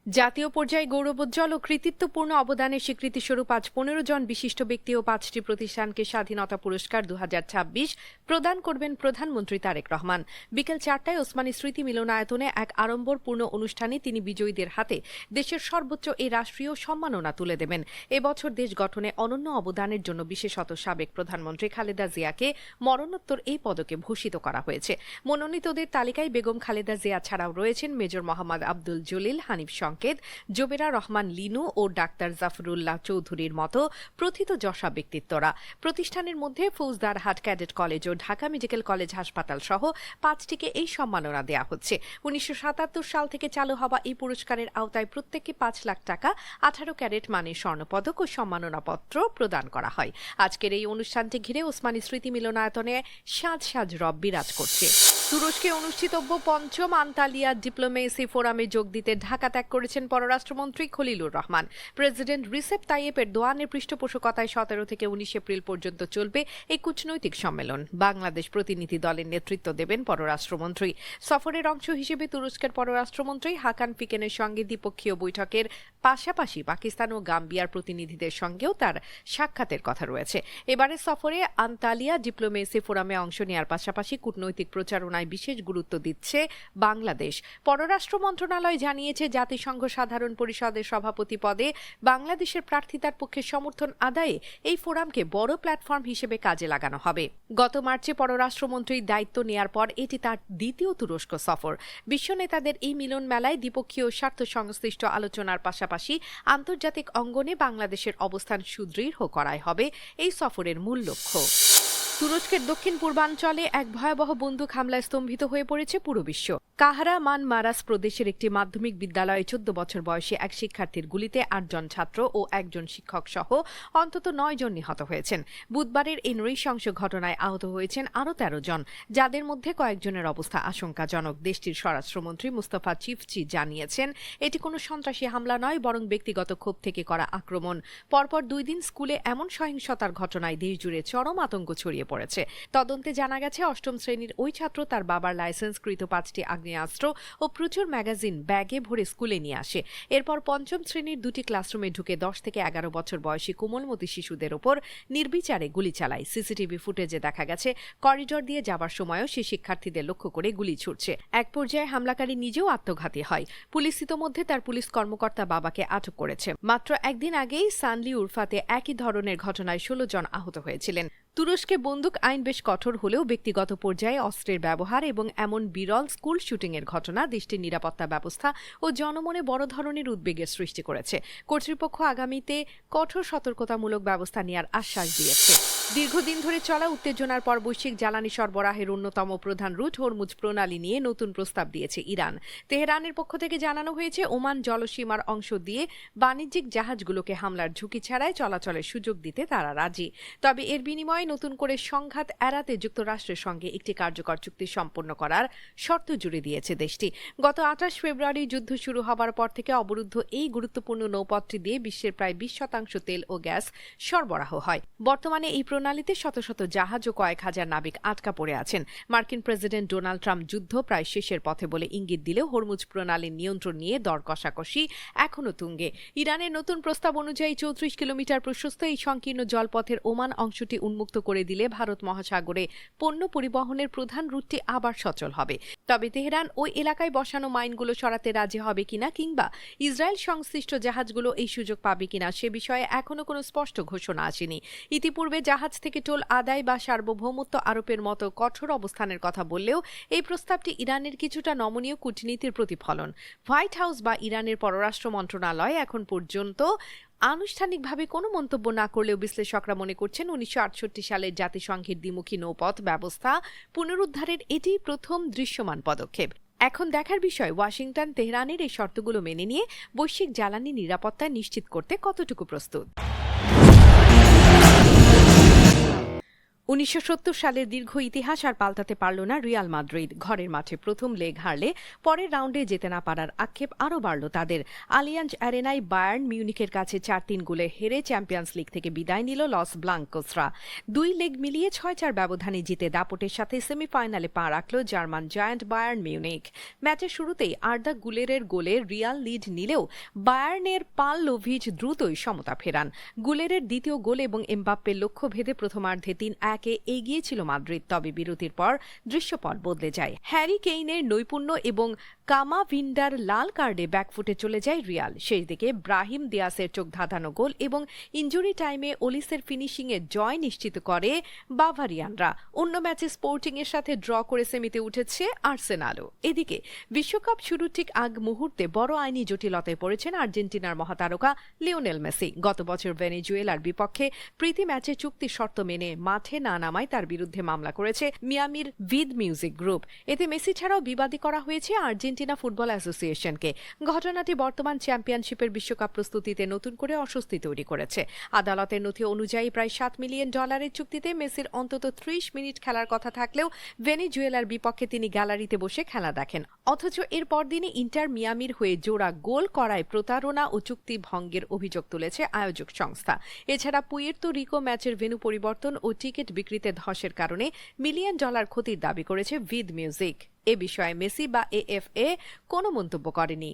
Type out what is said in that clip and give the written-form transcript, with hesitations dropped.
জাতীয় পর্যায়ে গৌরবোজ্জ্বল ও কৃতিত্বপূর্ণ অবদানের স্বীকৃতিস্বরূপ আজ ১৫ জন বিশিষ্ট ব্যক্তি ও ৫টি প্রতিষ্ঠানকে স্বাধীনতা পুরস্কার ২০২৬ প্রদান করবেন প্রধানমন্ত্রী তারেক রহমান। বিকেল ৪টায় ওসমানী স্মৃতি মিলনায়তনে এক আড়ম্বরপূর্ণ অনুষ্ঠানে তিনি বিজয়ীদের হাতে দেশের সর্বোচ্চ এই রাষ্ট্রীয় সম্মাননা তুলে দেবেন। এবছর দেশ গঠনে অনন্য অবদানের জন্য বিশেষত সাবেক প্রধানমন্ত্রী খালেদা জিয়াকে মরণোত্তর এই পদকে ভূষিত করা হয়েছে। মনোনীতদের তালিকায় বেগম খালেদা জিয়া ছাড়াও রয়েছেন মেজর মোহাম্মদ আব্দুল জলিল, হানিফ সংকেত, জোবেরা রহমান লিনু ও ডাক্তার জাফরুল্লাহ চৌধুরীর মতো প্রথিতযশা ব্যক্তিত্বরা। প্রতিষ্ঠানের মধ্যে ফৌজদারহাট ক্যাডেট কলেজ ও ঢাকা মেডিকেল কলেজ হাসপাতাল সহ ৫টিকে এই সম্মাননা দেওয়া হচ্ছে। ১৯৭৭ সাল থেকে চালু হওয়া এই পুরস্কারের আওতায় প্রত্যেককে ৫ লাখ টাকা, ১৮ ক্যারেট মানের স্বর্ণপদক ও সম্মাননাপত্র প্রদান করা হয়। আজকের এই অনুষ্ঠানটি ঘিরে ওসমানী স্মৃতি মিলনায়তনে সাজ সাজ রব বিরাজ করছে। তুরস্কে অনুষ্ঠিতব্য পঞ্চম আন্তালিয়া ডিপ্লোমেসি ফোরামে যোগ দিতে ঢাকা ত্যাগ করেছেন পররাষ্ট্রমন্ত্রী Khalilur Rahman. President Recep Tayyip এরদোয়ানের পৃষ্ঠপোষকতায় ১৭ থেকে ১৯ এপ্রিল পর্যন্ত চলবে এই কূটনৈতিক সম্মেলন। বাংলাদেশ প্রতিনিধি দলের নেতৃত্ব দেবেন পররাষ্ট্রমন্ত্রী। সফরের অংশ হিসেবে তুরস্কের পররাষ্ট্রমন্ত্রী হাকান ফিকেনের সঙ্গে দ্বিপক্ষীয় বৈঠকের পাশাপাশি পাকিস্তান ও গাম্বিয়ার প্রতিনিধিদের সঙ্গেও তার সাক্ষাতের কথা রয়েছে। এবারের সফরে আন্তালিয়া ডিপ্লোমেসি ফোরামে অংশ নেওয়ার পাশাপাশি কূটনৈতিক প্রচারণায় বিশেষ গুরুত্ব দিচ্ছে বাংলাদেশ। পররাষ্ট্র মন্ত্রণালয় জানিয়েছে, জাতিসংঘ সাধারণ পরিষদের সভাপতি পদে বাংলাদেশের প্রার্থিতার পক্ষে সমর্থন আদায়ে এই ফোরামকে বড় প্ল্যাটফর্ম হিসেবে কাজে লাগানো হবে। গত মার্চে পররাষ্ট্রমন্ত্রীর দায়িত্ব নেয়ার পর এটি তার দ্বিতীয় তুরস্ক সফর। বিশ্ব নেতাদের এই মিলন মেলায় দ্বিপক্ষীয় স্বার্থ সংশ্লিষ্ট আলোচনার পাশাপাশি আন্তর্জাতিক অঙ্গনে বাংলাদেশের অবস্থান সুদৃঢ় করাই হবে এই সফরের মূল লক্ষ্য। তুরস্কের দক্ষিণ পূর্বাঞ্চলে এক ভয়াবহ বন্দুক হামলায় স্তম্ভিত হয়ে পড়েছে পুরো বিশ্ব। কাহরামান মারাস প্রদেশের একটি মাধ্যমিক বিদ্যালয়ে ১৪ বছর বয়সী এক শিক্ষার্থীর গুলিতে ৮ জন ছাত্র ও একজন শিক্ষক সহ অন্তত ৯ জন নিহত হয়েছেন। বুধবারের এই নৃশংস ঘটনায় আহত হয়েছেন আরও ১৩ জন, যাদের মধ্যে কয়েকজনের অবস্থা আশঙ্কাজনক। দেশটির স্বরাষ্ট্রমন্ত্রী মুস্তাফা চিফচি জানিয়েছেন, এটি কোনো সন্ত্রাসী হামলা নয়, বরং ব্যক্তিগত ক্ষোভ থেকে করা আক্রমণ। পরপর ২ দিন স্কুলে এমন সহিংসতার ঘটনায় দেশজুড়ে চরম আতঙ্ক ছড়িয়ে পড়েছে। তদন্তে জানা গেছে, ৮ম শ্রেণীর ওই ছাত্র তার বাবার লাইসেন্সকৃত ৫টি আগ্নেয়াস্ত্র ও প্রচুর ম্যাগাজিন ব্যাগে ভরে স্কুলে নিয়ে আসে। এরপর ৫ম শ্রেণীর ২টি ক্লাসরুমে ঢুকে ১০ থেকে ১১ বছর বয়সী কোমলমতি শিশুদের ওপর নির্বিচারে গুলি চালায়। সিসিটিভি ফুটেজে দেখা গেছে, করিডর দিয়ে যাবার সময়ও সে শিক্ষার্থীদের লক্ষ্য করে গুলি ছুড়ছে। এক পর্যায়ে হামলাকারী নিজেও আত্মঘাতী হয়। পুলিশ ইতোমধ্যে তার পুলিশ কর্মকর্তা বাবাকে আটক করেছে। মাত্র একদিন আগেই সানলি উরফাতে একই ধরনের ঘটনায় ১৬ জন আহত হয়েছিলেন। তুরস্কে বন্দুক আইন বেশ কঠোর হলেও ব্যক্তিগত পর্যায়ে অস্ত্রের ব্যবহার এবং এমন বিরল স্কুল শুটিংয়ের ঘটনা দেশটির নিরাপত্তা ব্যবস্থা ও জনমনে বড় ধরনের উদ্বেগের সৃষ্টি করেছে। কর্তৃপক্ষ আগামীতে কঠোর সতর্কতামূলক ব্যবস্থা নেওয়ার আশ্বাস দিয়েছে। দীর্ঘদিন ধরে চলা উত্তেজনার পর বৈশ্বিক জ্বালানি সরবরাহের অন্যতম প্রধান রুট হরমুজ প্রণালী নিয়ে নতুন প্রস্তাব দিয়েছে ইরান। তেহরানের পক্ষ থেকে জানানো হয়েছে, ওমান জলসীমার অংশ দিয়ে বাণিজ্যিক জাহাজগুলোকে হামলার ঝুঁকি ছাড়াই চলাচলের সুযোগ দিতে তারা রাজি। তবে এর বিনিময়ে নতুন করে সংঘাত এড়াতে যুক্তরাষ্ট্রের সঙ্গে একটি কার্যকর চুক্তি সম্পন্ন করার শর্ত জুড়ে দিয়েছে দেশটি। গত ২৮ ফেব্রুয়ারি যুদ্ধ শুরু হবার পর থেকে অবরুদ্ধ এই গুরুত্বপূর্ণ নৌপথটি দিয়ে বিশ্বের প্রায় ২০% তেল ও গ্যাস সরবরাহ হয়। বর্তমানে এই প্রণালীতে শত শত জাহাজ ও কয়েক হাজার নাবিক আটকা পড়ে আছেন। মার্কিন প্রেসিডেন্ট ডোনাল্ড ট্রাম্প যুদ্ধ প্রায় শেষের পথে বলে ইঙ্গিত দিলেও হরমুজ প্রণালীর নিয়ন্ত্রণ নিয়ে দর কষাকষি এখনও তুঙ্গে। ইরানের নতুন প্রস্তাব অনুযায়ী ৩৪ কিলোমিটার প্রশস্ত এই সংকীর্ণ জলপথের ওমান অংশটি উন্মুক্ত করে দিলে ভারত মহাসাগরে পণ্য পরিবহনের প্রধান রুটটি আবার সচল হবে। তবে তেহরান ওই এলাকায় বসানো মাইনগুলো সরাতে রাজি হবে কিনা কিংবা ইসরায়েল সংশ্লিষ্ট জাহাজগুলো এই সুযোগ পাবে কিনা সে বিষয়ে এখনও কোনো স্পষ্ট ঘোষণা আসেনি। ইতিপূর্বে জাহাজ থেকে টোল আদায় বা সার্বভৌমত্ব আরোপের মতো কঠোর অবস্থানের কথা বললেও এই প্রস্তাবটি ইরানের কিছুটা নমনীয় কূটনীতির প্রতিফলন। হোয়াইট হাউস বা ইরানের পররাষ্ট্র মন্ত্রণালয় এখন পর্যন্ত আনুষ্ঠানিকভাবে কোনো মন্তব্য না করলেও বিশ্লেষকরা মনে করছেন, ১৯৬৮ সালের জাতিসংঘের দ্বিমুখী নৌপথ ব্যবস্থা পুনরুদ্ধারের এটিই প্রথম দৃশ্যমান পদক্ষেপ। এখন দেখার বিষয়, ওয়াশিংটন তেহরানের এই শর্তগুলো মেনে নিয়ে বৈশ্বিক জ্বালানি নিরাপত্তা নিশ্চিত করতে কতটুকু প্রস্তুত। 1970 সালের দীর্ঘ ইতিহাস আর পাল্টাতে পারল না রিয়াল মাদ্রিদ। ঘরের মাঠে প্রথম লেগ হারলে পরের রাউন্ডে যেতে না পারার আক্ষেপ আরও বাড়ল তাদের। আলিয়াঞ্জ অ্যারেনায় বায়ার্ন মিউনিখের কাছে 4-3 গোলে হেরে চ্যাম্পিয়ন্স লিগ থেকে বিদায় নিল লস ব্লাঙ্কোসরা। 2 লেগ মিলিয়ে 6-4 ব্যবধানে জিতে দাপটের সাথে সেমিফাইনালে পা রাখল জার্মান জায়ান্ট বায়ার্ন মিউনিখ। ম্যাচের শুরুতেই আর্দা গুলেরের গোলে রিয়াল লিড নিলেও বায়ার্নের পাললোভিচ দ্রুতই সমতা ফেরান। গুলেরের দ্বিতীয় গোল এবং এমবাপ্পের লক্ষ্য ভেদে প্রথমার্ধে 3-1 এগিয়ে ছিল মাদ্রিদ। তবে বিরতির পর দৃশ্যপট বদলে যায়। হ্যারি কেইনের নৈপুণ্য এবং কামাভিন্ডার লাল কার্ডে ব্যাকফুটে চলে যায় রিয়াল। শেষ দিকে ব্রাহিম দিয়াসের চোখ ধাঁধানো গোল এবং ইনজুরি টাইমে ওলিসের ফিনিশিংয়ে জয় নিশ্চিত করে বাভারিয়ানরা। অন্য ম্যাচে স্পোর্টিং এর সাথে ড্র করে সেমিতে উঠেছে আর্সেনালও। এদিকে বিশ্বকাপ শুরুর ঠিক আগ মুহূর্তে বড় আইনি জটিলতায় পড়েছেন আর্জেন্টিনার মহাতারকা লিওনেল মেসি। গত বছর ভেনেজুয়েলার বিপক্ষে প্রীতি ম্যাচে চুক্তি শর্ত মেনে মাঠে না নামায় তার বিরুদ্ধে মামলা করেছে মিয়ামির ভিদ মিউজিক গ্রুপ। এতে মেসি ছাড়াও বিবাদী করা হয়েছে আর্জেন্টিনা ফুটবল অ্যাসোসিয়েশনকে। ঘটনাটি বর্তমান চ্যাম্পিয়নশিপের বিশ্বকাপ প্রস্তুতিতে নতুন করে অস্বস্তি তৈরি করেছে। আদালতের নথি অনুযায়ী প্রায় $7 মিলিয়ন চুক্তিতে মেসির অন্তত 30 মিনিট খেলার কথা থাকলেও ভেনেজুয়েলার বিপক্ষে তিনি গ্যালারিতে বসে খেলা দেখেন। অথচ এর পরদিনই ইন্টার মিয়ামির হয়ে জোড়া গোল করায় প্রতারণা ও চুক্তি ভঙ্গের অভিযোগ তুলেছে আয়োজক সংস্থা। এছাড়া পুয়ের্তো রিকো ম্যাচের ভেন্যু পরিবর্তন ও টিকিট বিক্রিতে ধসের কারণে $1 মিলিয়ন ক্ষতির দাবি করেছে ভিদ মিউজিক। এ বিষয়ে মেসি বা এএফএ কোনো মন্তব্য করেনি।